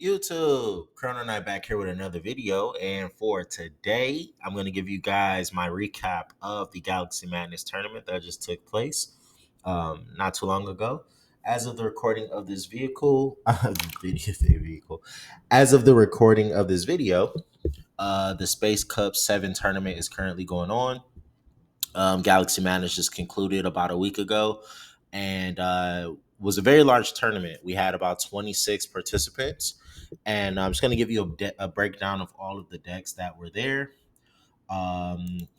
YouTube, Chrono Knight back here with another video. And for today, I'm going to give you guys my recap of the Galaxy Madness tournament that just took place not too long ago. As of the recording of this vehicle, as of the recording of this video, the Space Cup 7 tournament is currently going on. Galaxy Madness just concluded about a week ago and was a very large tournament. We had about 26 participants, and I'm just going to give you a breakdown of all of the decks that were there.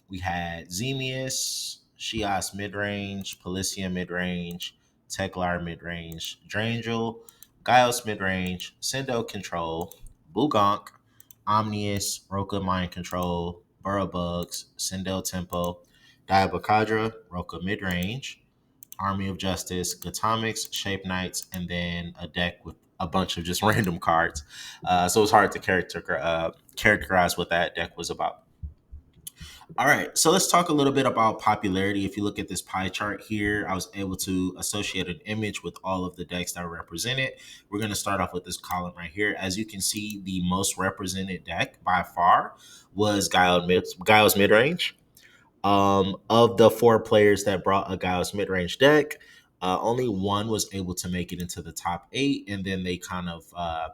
We had Zemius, Shias midrange, Policia midrange, Teklar midrange, Drangel, Gaios midrange, Sendo control, Bugonk, Omnius, Roka mind control, Burrowbugs, Sindel tempo, Diabacadra, Roka midrange, Army of Justice, Gatomics, Shape Knights, and then a deck with a bunch of just random cards. So it's hard to characterize what that deck was about. All right, so let's talk a little bit about popularity. If you look at this pie chart here, I was able to associate an image with all of the decks that were represented. We're going to start off with this column right here. As you can see, the most represented deck by far was Gaio's Midrange. Of the four players that brought a Gaius mid-range deck, only one was able to make it into the top eight, and then they kind of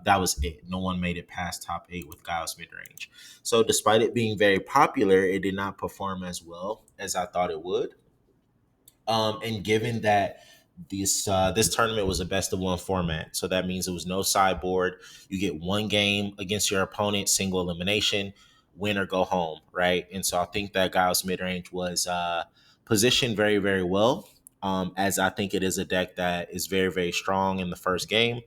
that was it. No one made it past top eight with Gaius mid-range. So, despite it being very popular, it did not perform as well as I thought it would. And given that this tournament was a best of one format, so that means it was no sideboard. You get one game against your opponent, single elimination, win or go home, right? And so I think that Gaius midrange was positioned very, very well. As I think it is a deck that is very, very strong in the first game.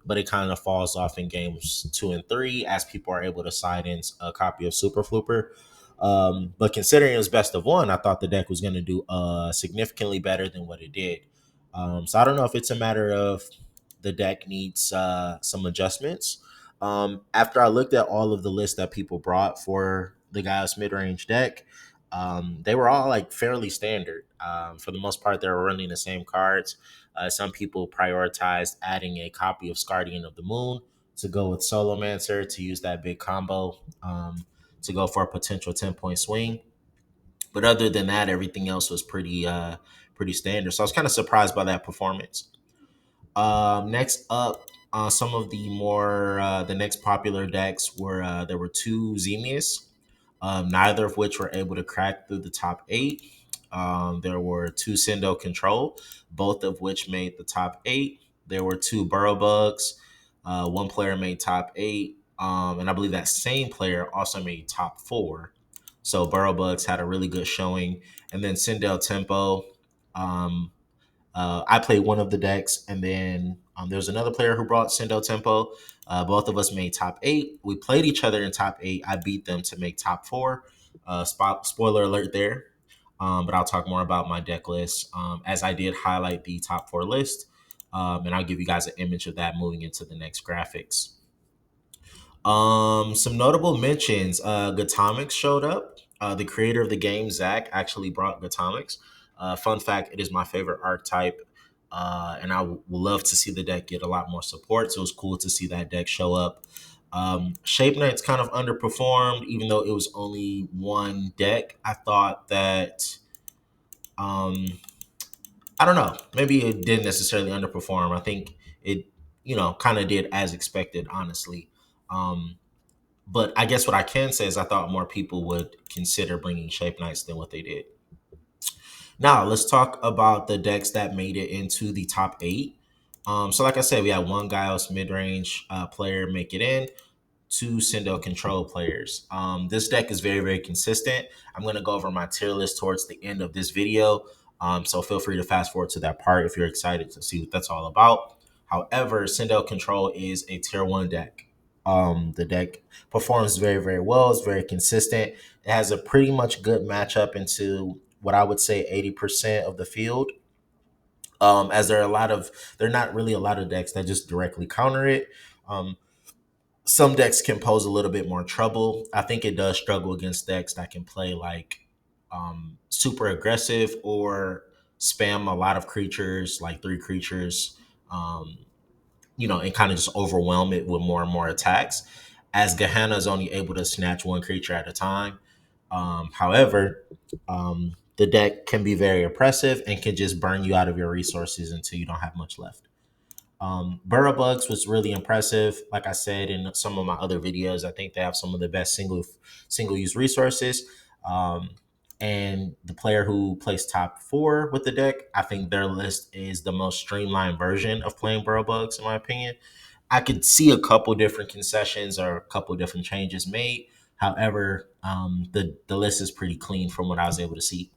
But it kind of falls off in games 2 and 3 as people are able to side in a copy of Super Flooper. But considering it was best of one, I thought the deck was going to do significantly better than what it did. So I don't know if it's a matter of the deck needs some adjustments. After I looked at all of the lists that people brought for the Gaius mid-range deck, they were all like fairly standard. For the most part, they were running the same cards. Some people prioritized adding a copy of Scardian of the Moon to go with Solomancer to use that big combo. To go for a potential 10-point swing. But other than that, everything else was pretty standard. So I was kind of surprised by that performance. Next up, some of the next popular decks were there were two Zemius, neither of which were able to crack through the top eight. There were two Sendo Control, both of which made the top eight. There were two Burrow Bugs. One player made top eight, and I believe that same player also made top four. So Burrow Bugs had a really good showing. And then Sindel Tempo. Um, I played one of the decks, and then there's another player who brought Sendo Tempo. Both of us made top eight. We played each other in top eight. I beat them to make top four. Spoiler alert there. But I'll talk more about my deck list as I did highlight the top four list. And I'll give you guys an image of that moving into the next graphics. Some notable mentions. Gatomics showed up. The creator of the game, Zach, actually brought Gatomics. Fun fact: it is my favorite archetype, and I would love to see the deck get a lot more support. So it was cool to see that deck show up. Shape Knight's kind of underperformed, even though it was only one deck. I thought that. I don't know. Maybe it didn't necessarily underperform. I think it, kind of did as expected, honestly. Um, but I guess what I can say is I thought more people would consider bringing Shape Knights than what they did. Now, let's talk about the decks that made it into the top eight. So, like I said, we had one Gaios mid-range player make it in, two Sindel control players. This deck is very, very consistent. I'm going to go over my tier list towards the end of this video. So feel free to fast forward to that part if you're excited to see what that's all about. However, Sindel Control is a tier one deck. The deck performs very, very well. It's very consistent. It has a pretty much good matchup into what I would say 80% of the field. As there are not really a lot of decks that just directly counter it. Some decks can pose a little bit more trouble. I think it does struggle against decks that can play like super aggressive or spam a lot of creatures, like three creatures. Um, and kind of just overwhelm it with more and more attacks, as Gehenna is only able to snatch one creature at a time. However, the deck can be very oppressive and can just burn you out of your resources until you don't have much left. Burrow Bugs was really impressive. Like I said in some of my other videos, I think they have some of the best single use resources. Um, and the player who placed top four with the deck, I think their list is the most streamlined version of playing Burrow Bugs, in my opinion. I could see a couple different concessions or a couple different changes made. However, the list is pretty clean from what I was able to see.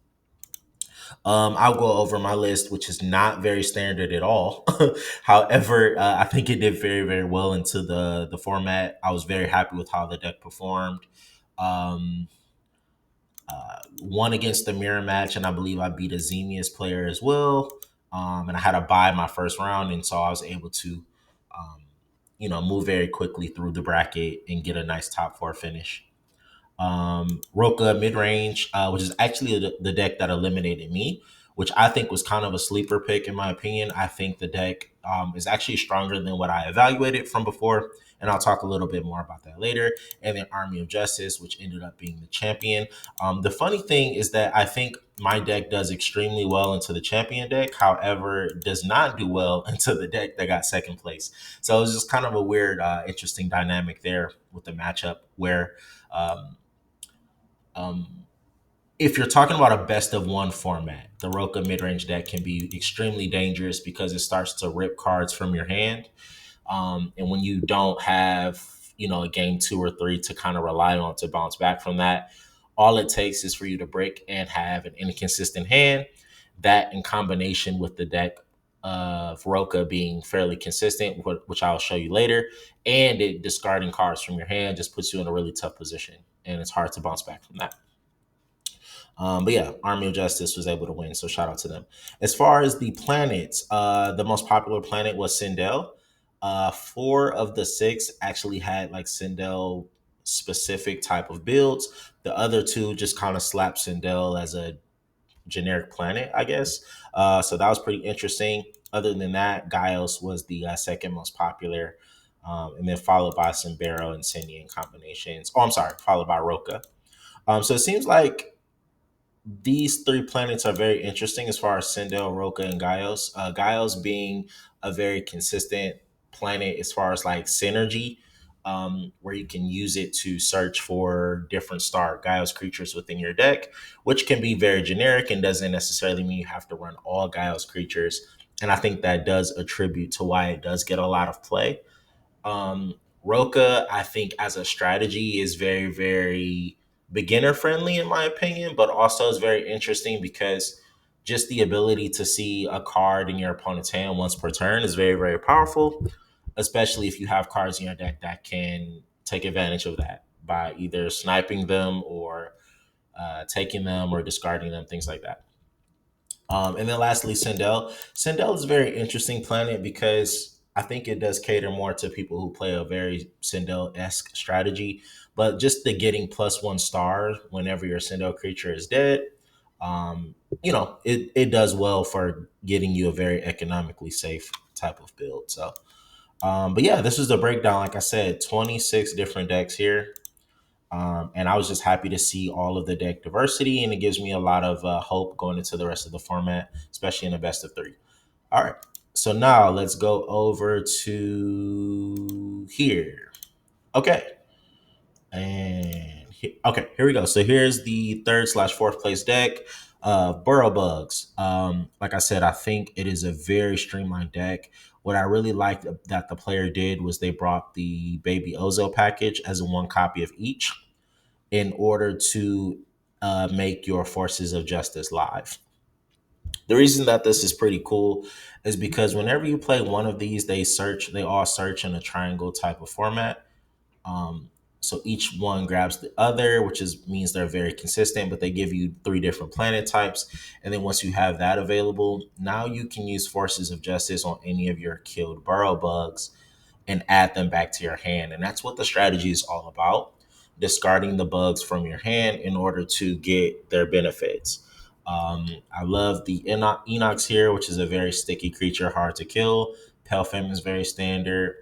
I'll go over my list, which is not very standard at all. However, I think it did very, very well into the format. I was very happy with how the deck performed. Um, Won against the mirror match, and I believe I beat a Xemius player as well. And I had to buy my first round, and so I was able to, move very quickly through the bracket and get a nice top four finish. Roka mid range, which is actually the deck that eliminated me, which I think was kind of a sleeper pick in my opinion. I think the deck is actually stronger than what I evaluated from before, and I'll talk a little bit more about that later. And then Army of Justice, which ended up being the champion. The funny thing is that I think my deck does extremely well into the champion deck, however, does not do well into the deck that got second place. So it was just kind of a weird, interesting dynamic there with the matchup where. Um, um, if you're talking about a best of one format, the Roka midrange deck can be extremely dangerous because it starts to rip cards from your hand. And when you don't have, a game two or three to kind of rely on to bounce back from that, all it takes is for you to break and have an inconsistent hand. That in combination with the deck of Roka being fairly consistent, which I'll show you later, and it discarding cards from your hand just puts you in a really tough position. And it's hard to bounce back from that. But yeah, Army of Justice was able to win, so shout out to them. As far as the planets, the most popular planet was Sindel. Four of the six actually had like Sindel specific type of builds. The other two just kind of slapped Sindel as a generic planet, I guess. So that was pretty interesting. Other than that, Gaios was the second most popular, and then followed by Simbero and Sinian combinations. Oh, I'm sorry, followed by Roka. So it seems like these three planets are very interesting as far as Sindel, Roka, and Gaios. Gaios being a very consistent planet as far as like synergy, where you can use it to search for different star Gaios creatures within your deck, which can be very generic and doesn't necessarily mean you have to run all Gaios creatures. And I think that does attribute to why it does get a lot of play. Um, Roka, I think, as a strategy, is very, very beginner friendly in my opinion, but also is very interesting because just the ability to see a card in your opponent's hand once per turn is very, very powerful, especially if you have cards in your deck that can take advantage of that by either sniping them or taking them or discarding them, things like that. And then lastly, Sindel. Sindel is a very interesting planet because I think it does cater more to people who play a very Sindel esque strategy. But just the getting plus one star whenever your Sindel creature is dead, it does well for getting you a very economically safe type of build. So, but yeah, this is the breakdown. Like I said, 26 different decks here. And I was just happy to see all of the deck diversity, and it gives me a lot of hope going into the rest of the format, especially in the best of three. All right, so now let's go over to here. Okay, okay, here we go. So here's the third/fourth place deck. Burrow Bugs. Like I said, I think it is a very streamlined deck. What I really liked that the player did was they brought the Baby Ozo package as a one copy of each in order to make your forces of justice live. The reason that this is pretty cool is because whenever you play one of these, they all search in a triangle type of format. Um, so each one grabs the other, which means they're very consistent, but they give you three different planet types. And then once you have that available, now you can use forces of justice on any of your killed burrow bugs and add them back to your hand. And that's what the strategy is all about, discarding the bugs from your hand in order to get their benefits. I love the Enox here, which is a very sticky creature, hard to kill. Pale Fame is very standard.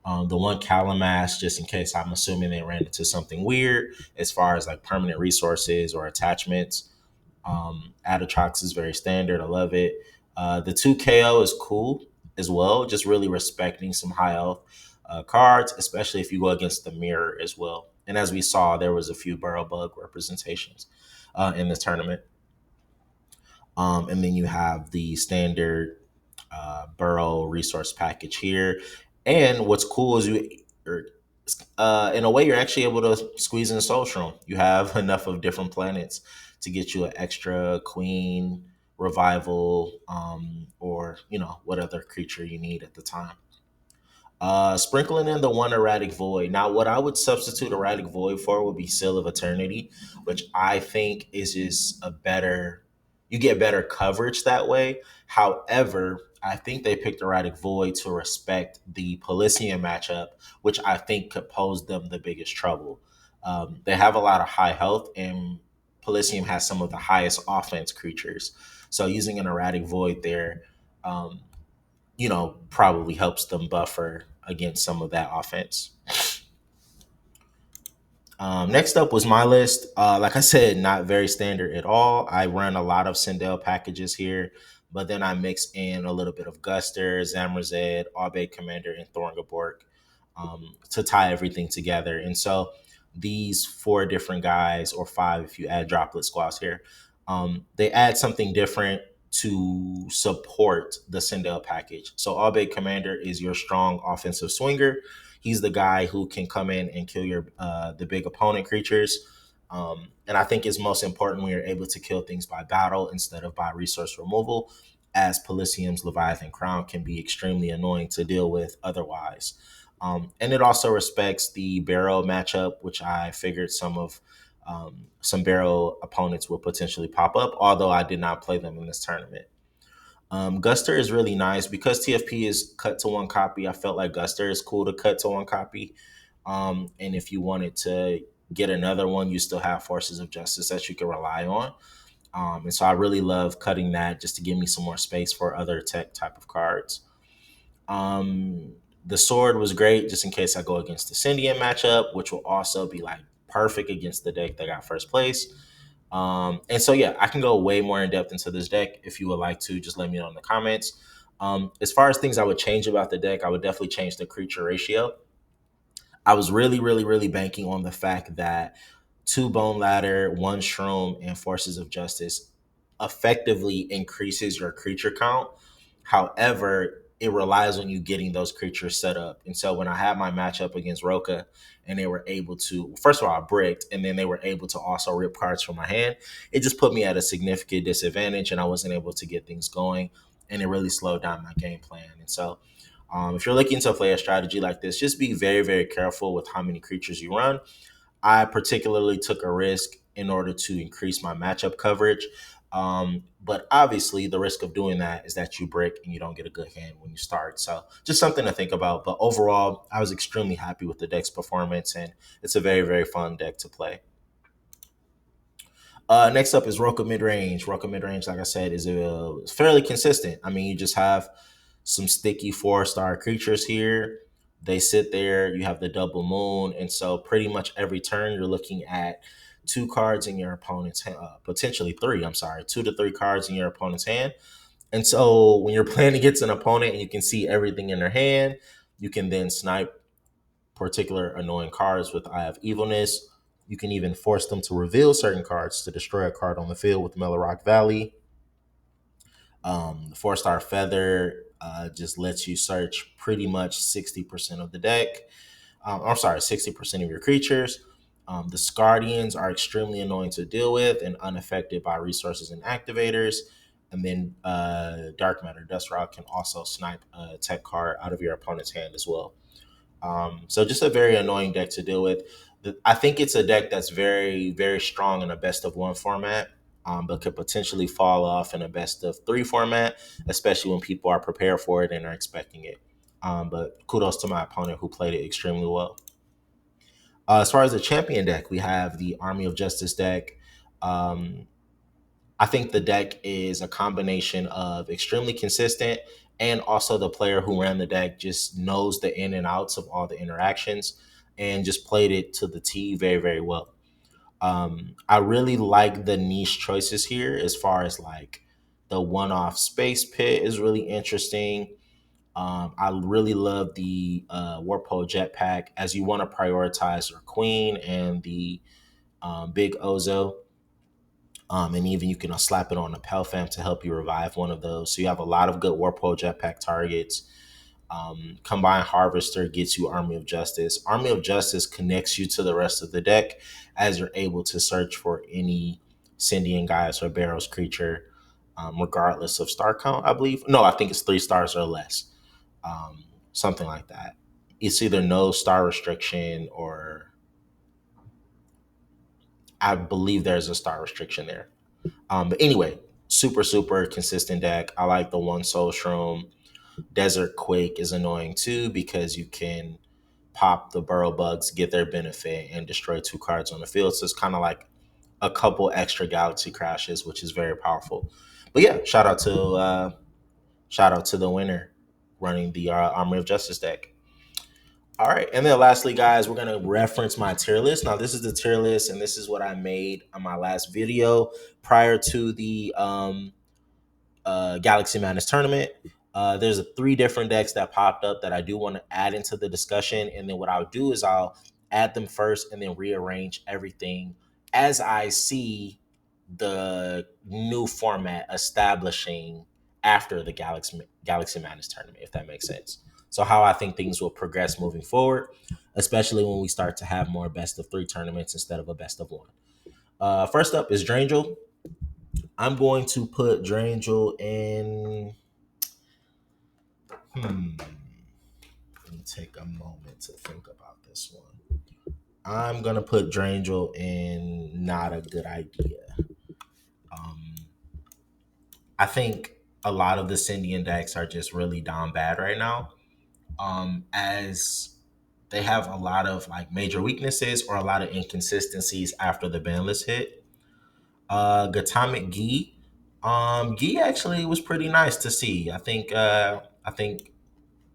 The one Calamass, just in case I'm assuming they ran into something weird as far as like permanent resources or attachments. Adatrox is very standard. I love it. The 2 KO is cool as well, just really respecting some high health cards, especially if you go against the mirror as well. And as we saw, there was a few Burrow Bug representations in this tournament. And then you have the standard Burrow resource package here. And what's cool is in a way, you're actually able to squeeze in Soulstrom. You have enough of different planets to get you an extra Queen, Revival, or what other creature you need at the time. Sprinkling in the one Erratic Void. Now, what I would substitute Erratic Void for would be Seal of Eternity, which I think is just a better. You get better coverage that way. However, I think they picked Erratic Void to respect the Polysium matchup, which I think could pose them the biggest trouble. They have a lot of high health, and Polysium has some of the highest offense creatures. So using an Erratic Void there, um, probably helps them buffer against some of that offense. Next up was my list. Like I said, not very standard at all. I run a lot of Sindel packages here, but then I mix in a little bit of Guster, Zamrazed, Aube Commander, and Thorngaborg to tie everything together. And so these four different guys, or five if you add Droplet Squaws here, they add something different to support the Sindel package. So Aube Commander is your strong offensive swinger. He's the guy who can come in and kill your the big opponent creatures. And I think it's most important when you're able to kill things by battle instead of by resource removal, as Polysium's Leviathan Crown can be extremely annoying to deal with otherwise. And it also respects the Barrow matchup, which I figured some Barrow opponents will potentially pop up, although I did not play them in this tournament. Guster is really nice because TFP is cut to one copy. I felt like Guster is cool to cut to one copy. And if you wanted to get another one, you still have Forces of Justice that you can rely on. And so I really love cutting that just to give me some more space for other tech type of cards. Um, the sword was great just in case I go against the Syndian matchup, which will also be like perfect against the deck that got first place. And so, yeah, I can go way more in depth into this deck if you would like to. Just let me know in the comments. As far as things I would change about the deck, I would definitely change the creature ratio. I was really, really, really banking on the fact that two Bone Ladder, one Shroom, and Forces of Justice effectively increases your creature count. However, it relies on you getting those creatures set up. And so when I had my matchup against Roka and they were able to, first of all, I bricked, and then they were able to also rip cards from my hand, it just put me at a significant disadvantage and I wasn't able to get things going. And it really slowed down my game plan. And so if you're looking to play a strategy like this, just be very, very careful with how many creatures you run. I particularly took a risk in order to increase my matchup coverage. But obviously, the risk of doing that is that you brick and you don't get a good hand when you start. So, just something to think about. But overall, I was extremely happy with the deck's performance, and it's a very, very fun deck to play. Next up is Roka Midrange. Roka Midrange, like I said, is fairly consistent. I mean, you just have some sticky 4-star creatures here. They sit there. You have the double moon. And so pretty much every turn, you're looking at two cards in your opponent's hand, potentially three, I'm sorry, 2 to 3 cards in your opponent's hand. And so when you're playing against an opponent and you can see everything in their hand, you can then snipe particular annoying cards with Eye of Evilness. You can even force them to reveal certain cards to destroy a card on the field with Mellow Valley. The 4-star Feather just lets you search pretty much 60% of the deck. I'm sorry, 60% of your creatures. The Scardians are extremely annoying to deal with and unaffected by resources and activators. And then Dark Matter Dust Rock can also snipe a tech card out of your opponent's hand as well. So just a very annoying deck to deal with. I think it's a deck that's very, very strong in a best of one format, but could potentially fall off in a best of three format, especially when people are prepared for it and are expecting it. But kudos to my opponent who played it extremely well. As far as the champion deck, we have the Army of Justice deck. Um, I think the deck is a combination of extremely consistent and also the player who ran the deck just knows the in and outs of all the interactions and just played it to the T very, very well. I really like the niche choices here as far as like the one off space pit is really interesting. I really love the Warpole Jetpack as you want to prioritize your Queen and the Big Ozo. And even you can slap it on a Pelfam to help you revive one of those. So you have a lot of good Warpole Jetpack targets. Combined Harvester gets you Army of Justice. Army of Justice connects you to the rest of the deck as you're able to search for any Syndian Gaius or Barrows creature, regardless of star count, I believe. No, I think it's 3 stars or less. Something like that. It's either no star restriction or I believe there's a star restriction there. But anyway, super, super consistent deck. I like the one Soul Shroom. Desert Quake is annoying too because you can pop the Burrow Bugs, get their benefit, and destroy 2 cards on the field. So it's kind of like a couple extra Galaxy Crashes, which is very powerful. But yeah, shout out to the winner running the Army of Justice deck. All right, and then lastly, guys, we're gonna reference my tier list. Now, this is the tier list, and this is what I made on my last video prior to the Galaxy Madness tournament. There's 3 different decks that popped up that I do want to add into the discussion, and then what I'll do is I'll add them first and then rearrange everything as I see the new format establishing after the Galaxy Madness tournament, if that makes sense. So how I think things will progress moving forward, especially when we start to have more best of 3 tournaments instead of a best of 1. First up is Drangel. I'm going to put Drangel in. Let me take a moment to think about this one. I'm gonna put Drangel in not a good idea. Um, I think a lot of the Syndian decks are just really down bad right now. As they have a lot of like major weaknesses or a lot of inconsistencies after the ban list hit. Gatamic Gi. Gi actually was pretty nice to see. I think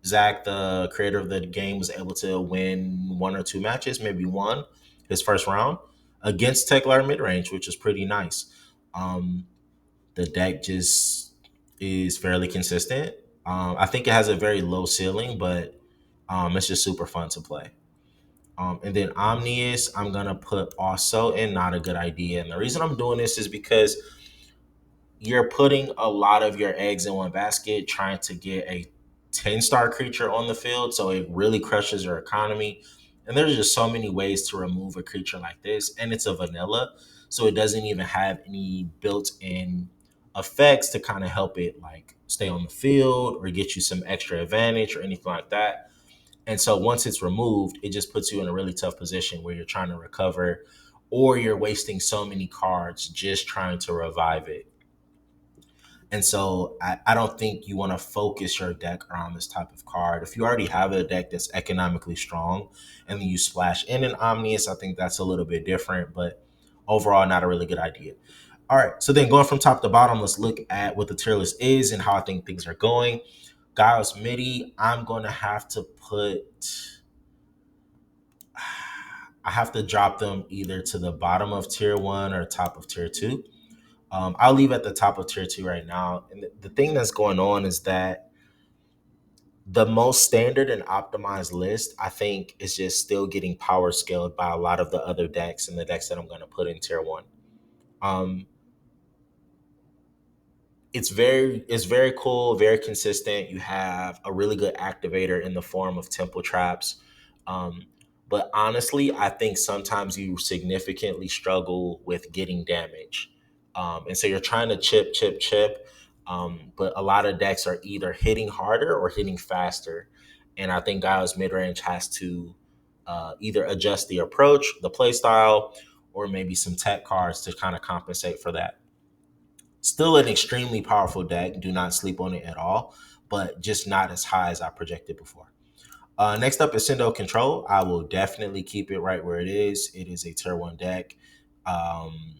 Zach, the creator of the game, was able to win 1 or 2 matches, maybe one, his first round against Teklar midrange, which is pretty nice. Um, the deck just is fairly consistent. I think it has a very low ceiling, but it's just super fun to play. And then Omnius, I'm gonna put also in not a good idea. And the reason I'm doing this is because you're putting a lot of your eggs in one basket trying to get a 10-star creature on the field. So it really crushes your economy. And there's just so many ways to remove a creature like this. And it's a vanilla. So it doesn't even have any built in effects to kind of help it like stay on the field or get you some extra advantage or anything like that. And so once it's removed, it just puts you in a really tough position where you're trying to recover or you're wasting so many cards just trying to revive it. And so I don't think you want to focus your deck around this type of card. If you already have a deck that's economically strong and then you splash in an Omnius, I think that's a little bit different, but overall, not a really good idea. All right, so then going from top to bottom, let's look at what the tier list is and how I think things are going. Giles MIDI, I'm going to have to put, I have to drop them either to the bottom of tier 1 or top of tier 2. I'll leave at the top of tier 2 right now. And the thing that's going on is that the most standard and optimized list, I think, is just still getting power scaled by a lot of the other decks and the decks that I'm going to put in tier 1. Um, it's very cool, very consistent. You have a really good activator in the form of temple traps. Um, but honestly, I think sometimes you significantly struggle with getting damage. And so you're trying to chip, chip, chip. But a lot of decks are either hitting harder or hitting faster. And I think Guile's midrange has to either adjust the approach, the play style, or maybe some tech cards to kind of compensate for that. Still an extremely powerful deck. Do not sleep on it at all, but just not as high as I projected before. Next up is Sendo Control. I will definitely keep it right where it is. It is a tier 1 deck. Um,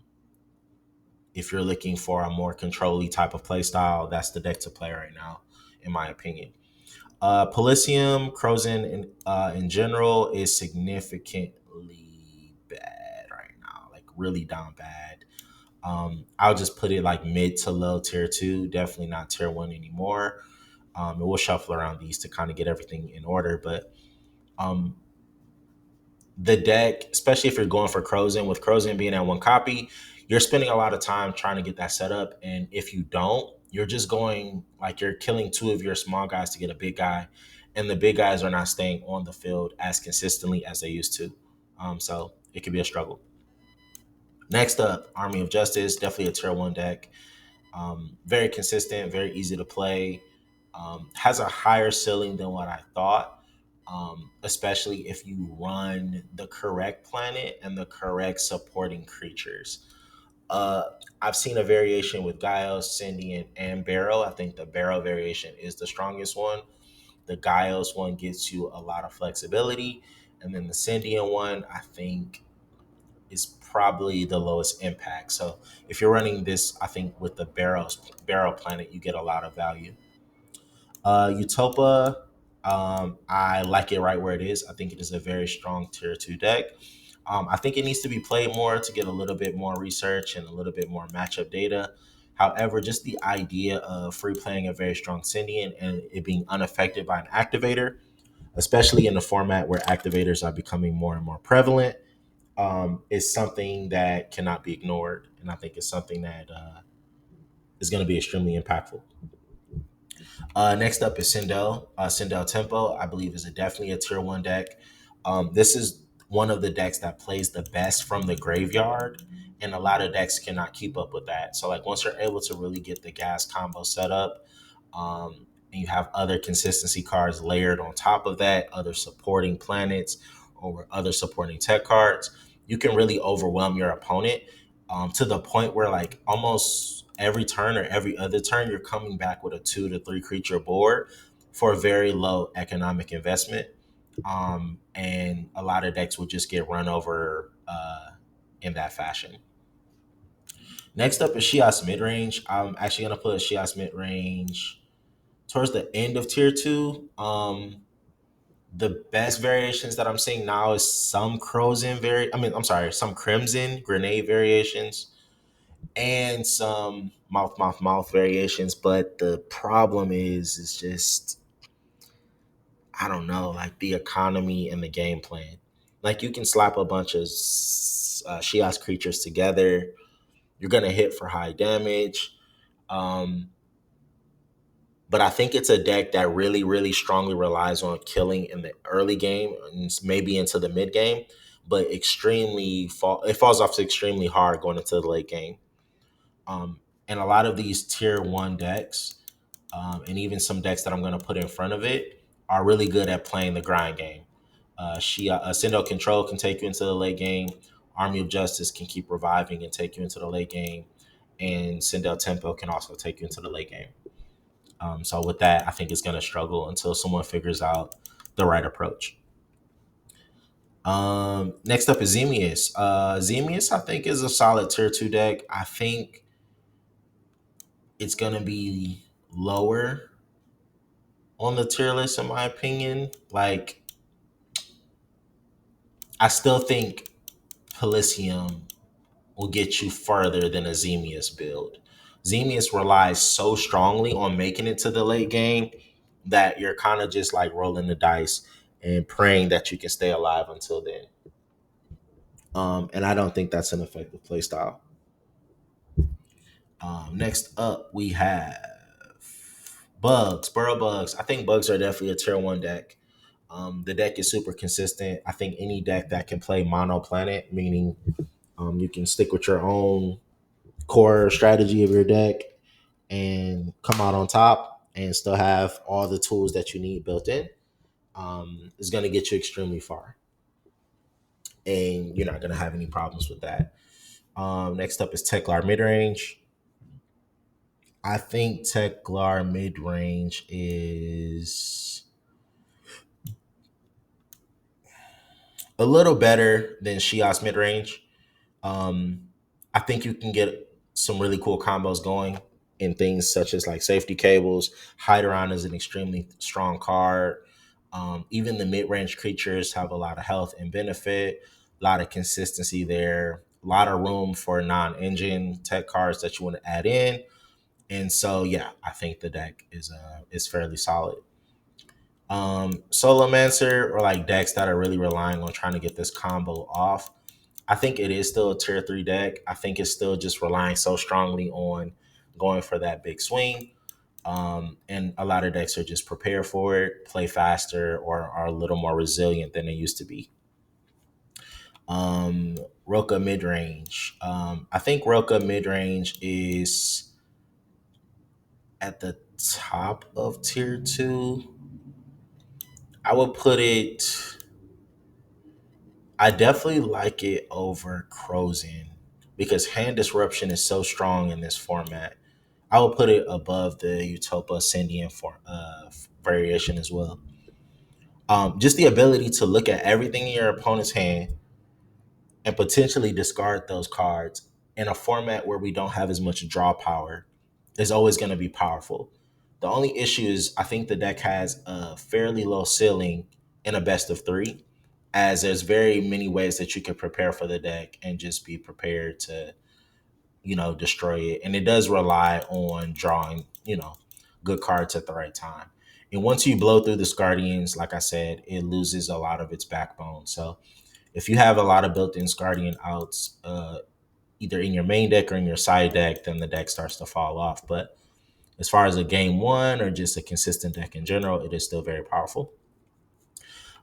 if you're looking for a more control-y type of play style, that's the deck to play right now. in my opinion. Polysium, Crozin in general is significantly bad right now, like really down bad. I'll just put it like mid to low tier two, definitely not tier one anymore. And we'll shuffle around these to kind of get everything in order. But um, the deck, especially if you're going for Crozin, with Crozin being at one copy, you're spending a lot of time trying to get that set up. And if you don't, you're just going like you're killing two of your small guys to get a big guy. And the big guys are not staying on the field as consistently as they used to. So it could be a struggle. Next up, Army of Justice, definitely a tier one deck. Very consistent, very easy to play. Has a higher ceiling than what I thought, especially if you run the correct planet and the correct supporting creatures. Uh, I've seen a variation with Giles, Cindy, and Barrow. I think the Barrow variation is the strongest one. The Giles one gets you a lot of flexibility. And then the Cindian one, I think, is probably the lowest impact. So if you're running this, I think with the Barrow planet, you get a lot of value. Utopa, I like it right where it is. I think it is a very strong tier two deck. I think it needs to be played more to get a little bit more research and a little bit more matchup data. However, just the idea of free playing a very strong Syndian and it being unaffected by an activator, especially in the format where activators are becoming more and more prevalent, is something that cannot be ignored. And I think it's something that is going to be extremely impactful. Next up is Sindel. Sindel Tempo, I believe, is definitely a tier one deck. This is one of the decks that plays the best from the graveyard, and a lot of decks cannot keep up with that. So, like, once you're able to really get the gas combo set up, and you have other consistency cards layered on top of that, other supporting planets or other supporting tech cards, you can really overwhelm your opponent to the point where like almost every turn or every other turn you're coming back with a 2 to 3 creature board for a very low economic investment. And a lot of decks will just get run over in that fashion. Next up is Shias midrange. I'm actually gonna put Shias midrange towards the end of tier two. The best variations that I'm seeing now is some some Crimson grenade variations and some mouth variations. But the problem is just I don't know, like the economy and the game plan. Like you can slap a bunch of Shias creatures together, you're gonna hit for high damage. Um, but I think it's a deck that really, really strongly relies on killing in the early game and maybe into the mid game, but it falls off extremely hard going into the late game. And a lot of these tier one decks, and even some decks that I'm going to put in front of it, are really good at playing the grind game. Sindel Control can take you into the late game. Army of Justice can keep reviving and take you into the late game, and Sindel Tempo can also take you into the late game. So with that, I think it's going to struggle until someone figures out the right approach. Next up is Zemius. Zemius, I think, is a solid tier two deck. I think it's going to be lower on the tier list, in my opinion. Like, I still think Pelisium will get you further than a Zemius build. Zemius relies so strongly on making it to the late game that you're kind of just like rolling the dice and praying that you can stay alive until then. And I don't think that's an effective play style. Next up, we have Bugs, Burrow Bugs. I think Bugs are definitely a tier one deck. The deck is super consistent. I think any deck that can play mono planet, meaning you can stick with your own core strategy of your deck and come out on top and still have all the tools that you need built in, is going to get you extremely far. And you're not going to have any problems with that. Next up is Teklar midrange. I think Teklar midrange is a little better than Shias midrange. Um, I think you can get some really cool combos going in things such as like safety cables. Hideron is an extremely strong card. Even the mid-range creatures have a lot of health and benefit, a lot of consistency there, a lot of room for non-engine tech cards that you want to add in. And so yeah, I think the deck is fairly solid. Solomancer or like decks that are really relying on trying to get this combo off, I think it is still a tier 3 deck. I think it's still just relying so strongly on going for that big swing. And a lot of decks are just prepared for it, play faster, or are a little more resilient than they used to be. Roka mid range. I think Roka mid range is at the top of tier 2. I would put it, I definitely like it over Crozin because hand disruption is so strong in this format. I would put it above the Utopia Ascendian variation as well. Just the ability to look at everything in your opponent's hand and potentially discard those cards in a format where we don't have as much draw power is always going to be powerful. The only issue is I think the deck has a fairly low ceiling in a best of three, as there's very many ways that you can prepare for the deck and just be prepared to, destroy it. And it does rely on drawing, good cards at the right time. And once you blow through the Guardians, like I said, it loses a lot of its backbone. So if you have a lot of built-in Guardian outs, either in your main deck or in your side deck, then the deck starts to fall off. But as far as a game one or just a consistent deck in general, it is still very powerful.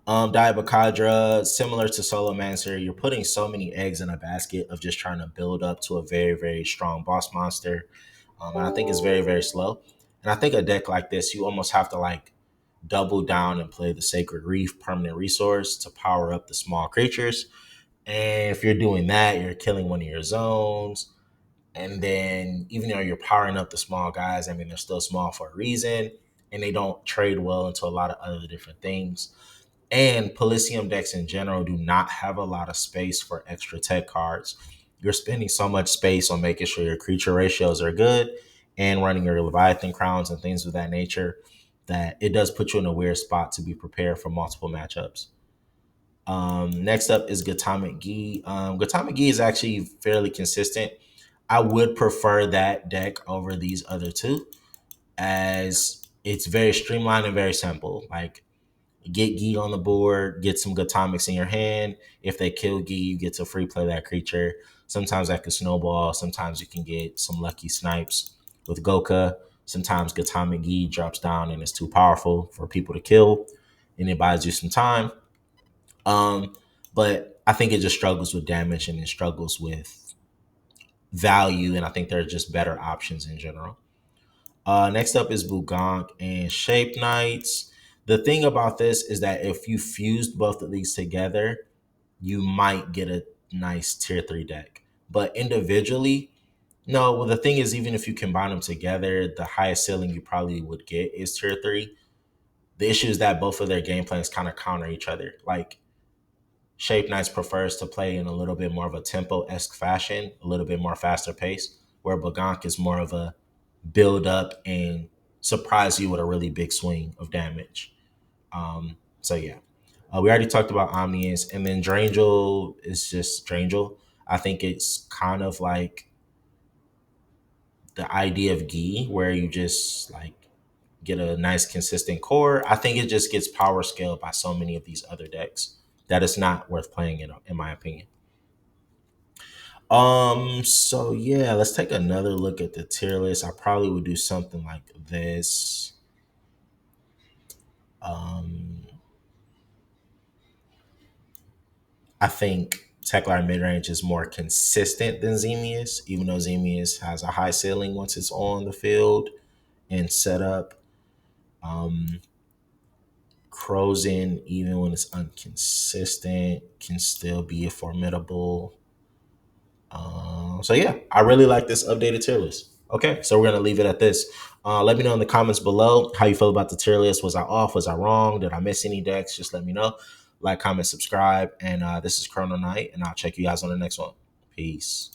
Diabacadra, similar to Solomancer, you're putting so many eggs in a basket of just trying to build up to a very, very strong boss monster. And I think it's very, very slow. And I think a deck like this, you almost have to like double down and play the Sacred Reef permanent resource to power up the small creatures. And if you're doing that, you're killing one of your zones. And then even though you're powering up the small guys, I mean, they're still small for a reason. And they don't trade well into a lot of other different things. And Polysium decks in general do not have a lot of space for extra tech cards. You're spending so much space on making sure your creature ratios are good and running your Leviathan crowns and things of that nature that it does put you in a weird spot to be prepared for multiple matchups. Next up is Gatamic Gi. Gatamic Gi is actually fairly consistent. I would prefer that deck over these other two as it's very streamlined and very simple. Like, get Gi on the board, get some Gatomics in your hand. If they kill Gi, you get to free play that creature. Sometimes that could snowball. Sometimes you can get some lucky snipes with Goka. Sometimes Gatamic Gi drops down and it's too powerful for people to kill, and it buys you some time. But I think it just struggles with damage and it struggles with value, and I think there are just better options in general. Next up is Bugonk and Shape Knights. The thing about this is that if you fused both of these together, you might get a nice tier 3 deck. But individually, no. Well, the thing is, even if you combine them together, the highest ceiling you probably would get is tier 3. The issue is that both of their game plans kind of counter each other. Like, Shape Knights prefers to play in a little bit more of a tempo-esque fashion, a little bit more faster pace, where Bugonk is more of a build up and surprise you with a really big swing of damage. So yeah, we already talked about Omnius, and then Drangel is just Drangel. I think it's kind of like the idea of Gi, where you just like get a nice consistent core. I think it just gets power scaled by so many of these other decks that it's not worth playing it, in my opinion. So yeah, let's take another look at the tier list. I probably would do something like this. Um, I think Teklar midrange is more consistent than Zemius, even though Zemius has a high ceiling once it's on the field and set up. Um, Crozin, even when it's inconsistent, can still be a formidable. So yeah, I really like this updated tier list. Okay, so we're gonna leave it at this. Let me know in the comments below how you feel about the tier list. Was I off? Was I wrong? Did I miss any decks? Just let me know. Like, comment, subscribe, and this is Chrono Knight, and I'll check you guys on the next one. Peace.